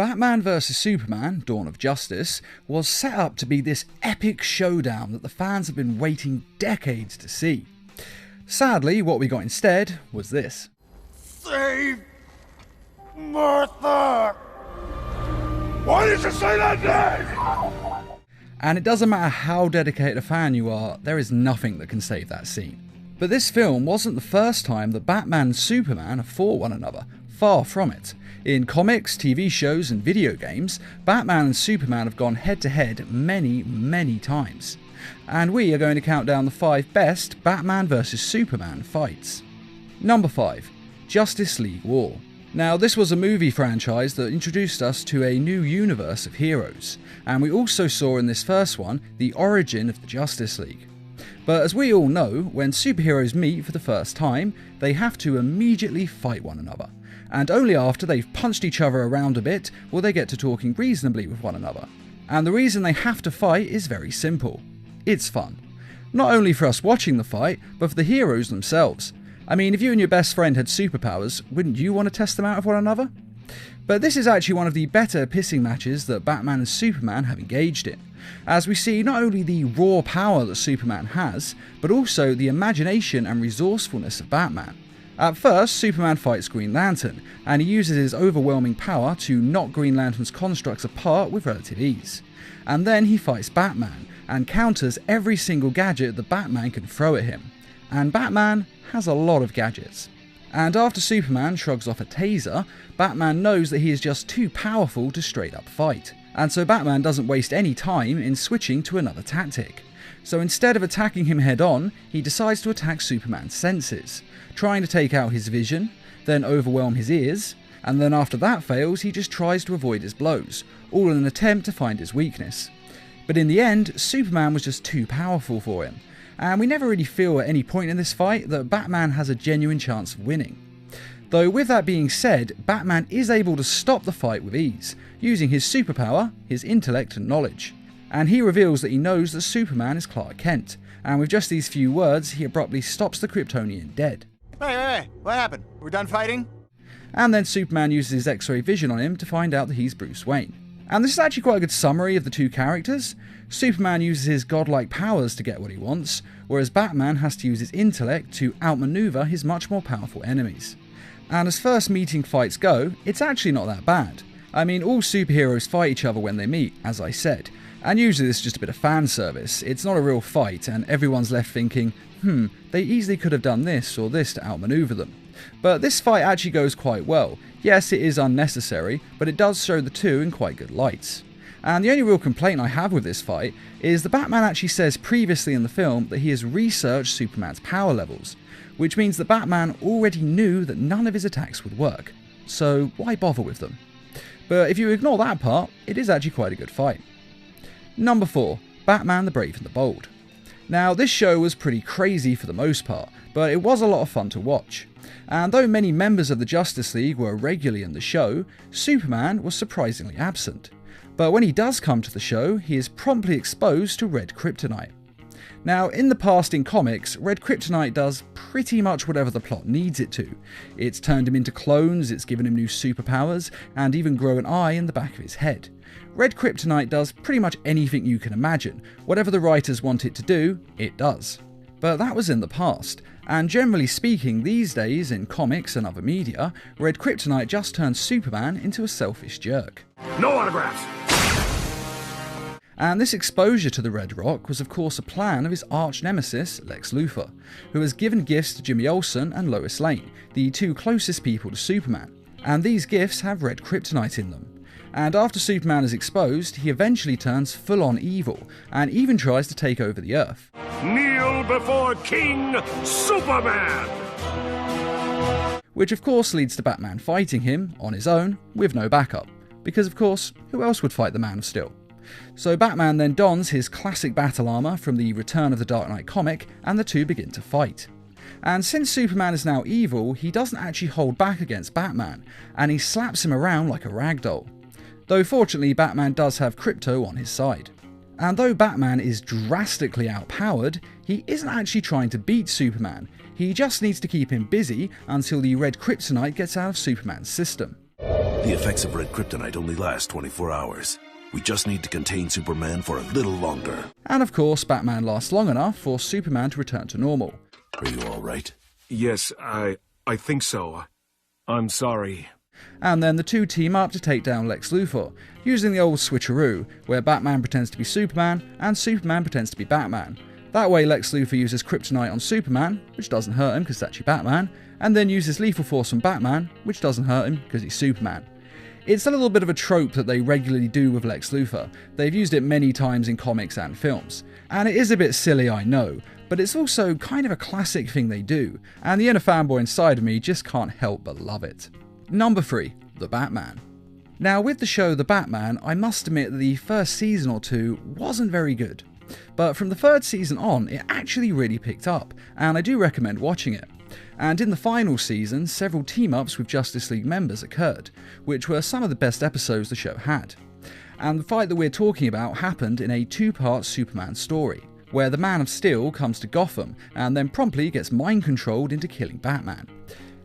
Batman vs Superman: Dawn of Justice was set up to be this epic showdown that the fans have been waiting decades to see. Sadly, what we got instead was this. Save Martha! Why did you say that name? And it doesn't matter how dedicated a fan you are, there is nothing that can save that scene. But this film wasn't the first time that Batman and Superman have fought one another, far from it. In comics, TV shows and video games, Batman and Superman have gone head to head many, many times. And we are going to count down the 5 best Batman vs Superman fights. Number 5. Justice League War. Now, this was a movie franchise that introduced us to a new universe of heroes, and we also saw in this first one the origin of the Justice League. But as we all know, when superheroes meet for the first time, they have to immediately fight one another, and only after they've punched each other around a bit will they get to talking reasonably with one another. And the reason they have to fight is very simple. It's fun. Not only for us watching the fight, but for the heroes themselves. I mean, if you and your best friend had superpowers, wouldn't you want to test them out of one another? But this is actually one of the better pissing matches that Batman and Superman have engaged in, as we see not only the raw power that Superman has, but also the imagination and resourcefulness of Batman. At first, Superman fights Green Lantern, and he uses his overwhelming power to knock Green Lantern's constructs apart with relative ease. And then he fights Batman, and counters every single gadget that Batman can throw at him. And Batman has a lot of gadgets. And after Superman shrugs off a taser, Batman knows that he is just too powerful to straight up fight. And so Batman doesn't waste any time in switching to another tactic. So instead of attacking him head on, he decides to attack Superman's senses, trying to take out his vision, then overwhelm his ears, and then after that fails, he just tries to avoid his blows, all in an attempt to find his weakness. But in the end, Superman was just too powerful for him, and we never really feel at any point in this fight that Batman has a genuine chance of winning. Though with that being said, Batman is able to stop the fight with ease, using his superpower, his intellect and knowledge. And he reveals that he knows that Superman is Clark Kent, and with just these few words, he abruptly stops the Kryptonian dead. Hey, what happened? We're done fighting? And then Superman uses his X-ray vision on him to find out that he's Bruce Wayne. And this is actually quite a good summary of the two characters. Superman uses his godlike powers to get what he wants, whereas Batman has to use his intellect to outmaneuver his much more powerful enemies. And as first meeting fights go, it's actually not that bad. I mean, all superheroes fight each other when they meet, as I said, and usually this is just a bit of fan service. It's not a real fight, and everyone's left thinking, they easily could have done this or this to outmaneuver them. But this fight actually goes quite well. Yes, it is unnecessary, but it does show the two in quite good lights. And the only real complaint I have with this fight is the Batman actually says previously in the film that he has researched Superman's power levels, which means that Batman already knew that none of his attacks would work, so why bother with them? But if you ignore that part, it is actually quite a good fight. Number 4. Batman the Brave and the Bold. Now, this show was pretty crazy for the most part, but it was a lot of fun to watch. And though many members of the Justice League were regularly in the show, Superman was surprisingly absent. But when he does come to the show, he is promptly exposed to red kryptonite. Now, in the past in comics, red kryptonite does pretty much whatever the plot needs it to. It's turned him into clones, it's given him new superpowers, and even grow an eye in the back of his head. Red kryptonite does pretty much anything you can imagine. Whatever the writers want it to do, it does. But that was in the past, and generally speaking these days in comics and other media, red kryptonite just turns Superman into a selfish jerk. No autographs! And this exposure to the Red Rock was of course a plan of his arch-nemesis, Lex Luthor, who has given gifts to Jimmy Olsen and Lois Lane, the two closest people to Superman, and these gifts have red kryptonite in them. And after Superman is exposed, he eventually turns full-on evil, and even tries to take over the Earth. Kneel before King Superman! Which of course leads to Batman fighting him, on his own, with no backup. Because of course, who else would fight the Man of Steel? So Batman then dons his classic battle armor from the Return of the Dark Knight comic, and the two begin to fight. And since Superman is now evil, he doesn't actually hold back against Batman, and he slaps him around like a ragdoll. Though fortunately Batman does have Krypto on his side. And though Batman is drastically outpowered, he isn't actually trying to beat Superman, he just needs to keep him busy until the red kryptonite gets out of Superman's system. The effects of red kryptonite only last 24 hours. We just need to contain Superman for a little longer. And of course, Batman lasts long enough for Superman to return to normal. Are you all right? Yes, I think so. I'm sorry. And then the two team up to take down Lex Luthor, using the old switcheroo, where Batman pretends to be Superman and Superman pretends to be Batman. That way Lex Luthor uses kryptonite on Superman, which doesn't hurt him because it's actually Batman, and then uses lethal force on Batman, which doesn't hurt him because he's Superman. It's a little bit of a trope that they regularly do with Lex Luthor. They've used it many times in comics and films. And it is a bit silly, I know, but it's also kind of a classic thing they do, and the inner fanboy inside of me just can't help but love it. Number 3. The Batman. Now, with the show The Batman, I must admit that the first season or two wasn't very good. But from the third season on, it actually really picked up, and I do recommend watching it. And in the final season, several team-ups with Justice League members occurred, which were some of the best episodes the show had. And the fight that we're talking about happened in a 2-part Superman story, where the Man of Steel comes to Gotham and then promptly gets mind-controlled into killing Batman.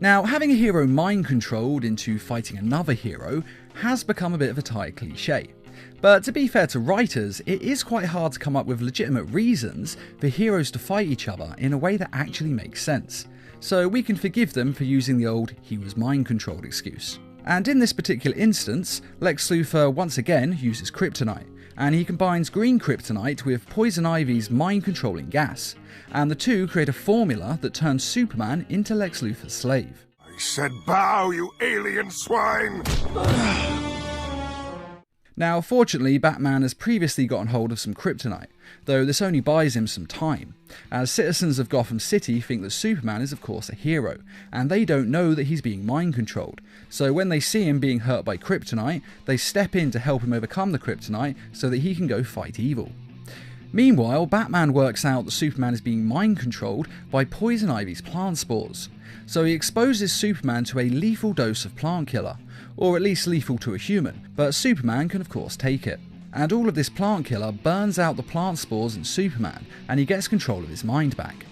Now, having a hero mind-controlled into fighting another hero has become a bit of a tight cliche. But to be fair to writers, it is quite hard to come up with legitimate reasons for heroes to fight each other in a way that actually makes sense. So we can forgive them for using the old "he was mind-controlled" excuse. And in this particular instance, Lex Luthor once again uses kryptonite, and he combines green kryptonite with Poison Ivy's mind-controlling gas, and the two create a formula that turns Superman into Lex Luthor's slave. I said bow, you alien swine! Now, fortunately, Batman has previously gotten hold of some kryptonite, though this only buys him some time, as citizens of Gotham City think that Superman is of course a hero, and they don't know that he's being mind-controlled, so when they see him being hurt by kryptonite, they step in to help him overcome the kryptonite so that he can go fight evil. Meanwhile, Batman works out that Superman is being mind-controlled by Poison Ivy's plant spores, so he exposes Superman to a lethal dose of plant killer, or at least lethal to a human, but Superman can of course take it. And all of this plant killer burns out the plant spores in Superman, and he gets control of his mind back.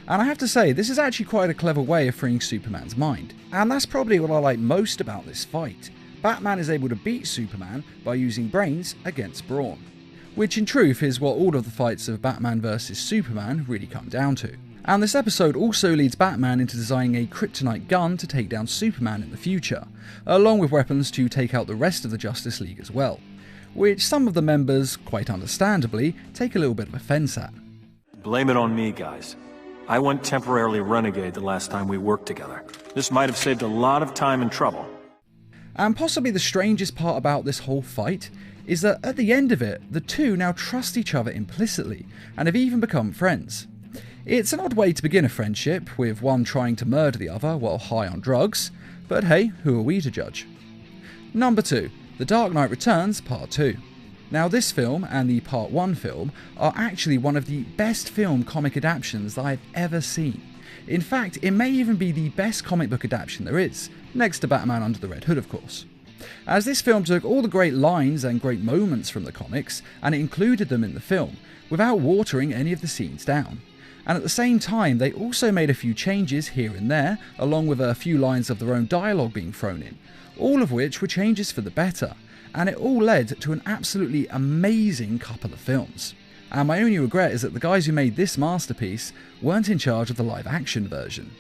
And I have to say, this is actually quite a clever way of freeing Superman's mind, and that's probably what I like most about this fight. Batman is able to beat Superman by using brains against brawn, which in truth is what all of the fights of Batman vs Superman really come down to. And this episode also leads Batman into designing a kryptonite gun to take down Superman in the future, along with weapons to take out the rest of the Justice League as well, which some of the members, quite understandably, take a little bit of offense at. Blame it on me, guys. I went temporarily renegade the last time we worked together. This might have saved a lot of time and trouble. And possibly the strangest part about this whole fight is that at the end of it, the two now trust each other implicitly, and have even become friends. It's an odd way to begin a friendship, with one trying to murder the other while high on drugs, but hey, who are we to judge? Number 2. The Dark Knight Returns Part 2. Now this film and the Part 1 film are actually one of the best film comic adaptations that I've ever seen. In fact, it may even be the best comic book adaptation there is, next to Batman Under the Red Hood of course. As this film took all the great lines and great moments from the comics and it included them in the film, without watering any of the scenes down. And at the same time, they also made a few changes here and there, along with a few lines of their own dialogue being thrown in, all of which were changes for the better, and it all led to an absolutely amazing couple of films. And my only regret is that the guys who made this masterpiece weren't in charge of the live action version.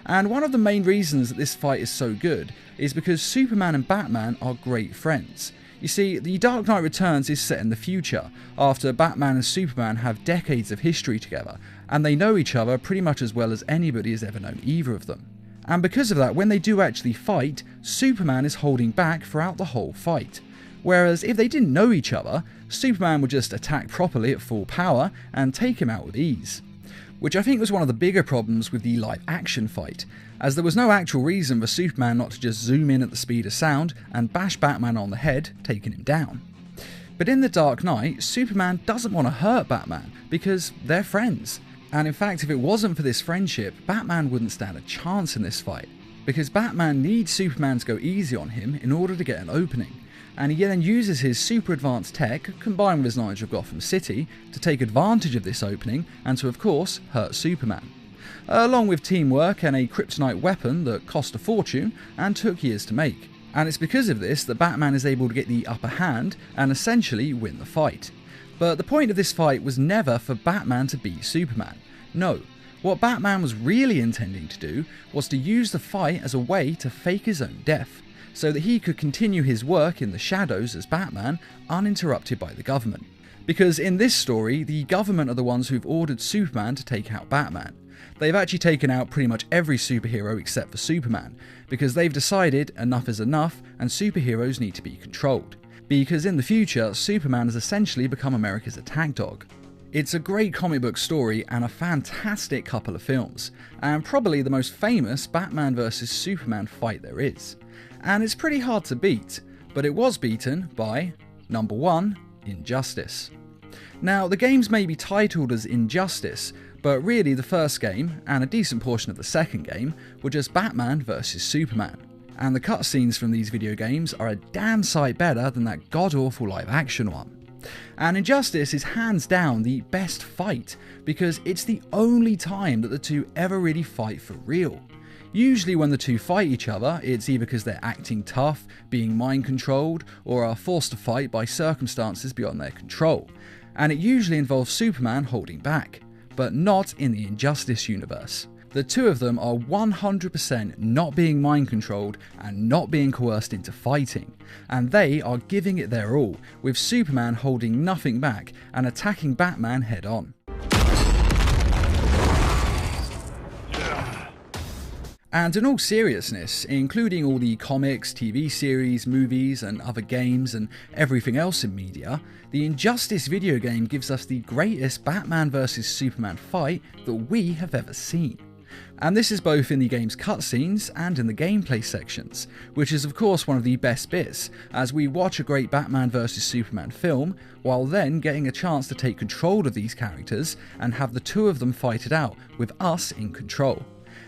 And one of the main reasons that this fight is so good is because Superman and Batman are great friends. You see, The Dark Knight Returns is set in the future, after Batman and Superman have decades of history together, and they know each other pretty much as well as anybody has ever known either of them. And because of that, when they do actually fight, Superman is holding back throughout the whole fight. Whereas if they didn't know each other, Superman would just attack properly at full power and take him out with ease. Which I think was one of the bigger problems with the live action fight, as there was no actual reason for Superman not to just zoom in at the speed of sound and bash Batman on the head, taking him down. But in The Dark Knight, Superman doesn't want to hurt Batman because they're friends. And in fact, if it wasn't for this friendship, Batman wouldn't stand a chance in this fight, because Batman needs Superman to go easy on him in order to get an opening. And he then uses his super advanced tech, combined with his knowledge of Gotham City, to take advantage of this opening and to of course hurt Superman. Along with teamwork and a kryptonite weapon that cost a fortune and took years to make. And it's because of this that Batman is able to get the upper hand and essentially win the fight. But the point of this fight was never for Batman to beat Superman. No, what Batman was really intending to do was to use the fight as a way to fake his own death, so that he could continue his work in the shadows as Batman uninterrupted by the government. Because in this story, the government are the ones who've ordered Superman to take out Batman. They've actually taken out pretty much every superhero except for Superman, because they've decided enough is enough and superheroes need to be controlled. Because in the future, Superman has essentially become America's attack dog. It's a great comic book story and a fantastic couple of films, and probably the most famous Batman vs Superman fight there is. And it's pretty hard to beat, but it was beaten by, number 1, Injustice. Now, the games may be titled as Injustice, but really the first game, and a decent portion of the second game, were just Batman vs Superman. And the cutscenes from these video games are a damn sight better than that god-awful live-action one. And Injustice is hands down the best fight, because it's the only time that the two ever really fight for real. Usually when the two fight each other, it's either because they're acting tough, being mind-controlled, or are forced to fight by circumstances beyond their control. And it usually involves Superman holding back, but not in the Injustice universe. The two of them are 100% not being mind-controlled and not being coerced into fighting, and they are giving it their all, with Superman holding nothing back and attacking Batman head-on. And in all seriousness, including all the comics, TV series, movies, and other games and everything else in media, the Injustice video game gives us the greatest Batman vs Superman fight that we have ever seen. And this is both in the game's cutscenes and in the gameplay sections, which is of course one of the best bits, as we watch a great Batman vs Superman film, while then getting a chance to take control of these characters and have the two of them fight it out, with us in control.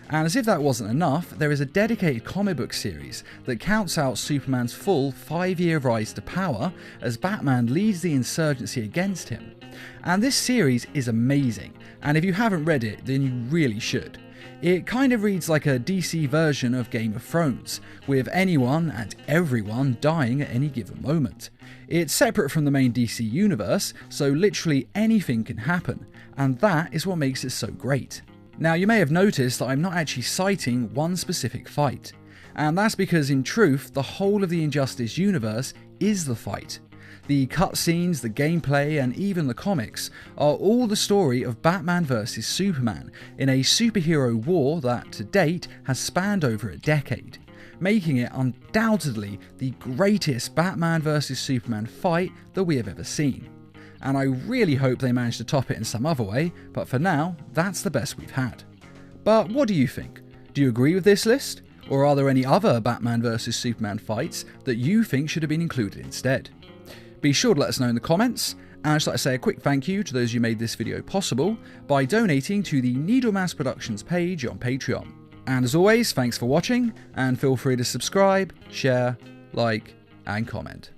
And as if that wasn't enough, there is a dedicated comic book series that counts out Superman's full 5-year rise to power as Batman leads the insurgency against him. And this series is amazing, and if you haven't read it, then you really should. It kind of reads like a DC version of Game of Thrones, with anyone and everyone dying at any given moment. It's separate from the main DC universe, so literally anything can happen, and that is what makes it so great. Now, you may have noticed that I'm not actually citing one specific fight, and that's because in truth, the whole of the Injustice universe is the fight. The cutscenes, the gameplay, and even the comics are all the story of Batman vs Superman in a superhero war that, to date, has spanned over a decade, making it undoubtedly the greatest Batman vs Superman fight that we have ever seen. And I really hope they manage to top it in some other way, but for now, that's the best we've had. But what do you think? Do you agree with this list? Or are there any other Batman vs Superman fights that you think should have been included instead? Be sure to let us know in the comments, and I'd just like to say a quick thank you to those who made this video possible by donating to the Needlemass Productions page on Patreon. And as always, thanks for watching, and feel free to subscribe, share, like, and comment.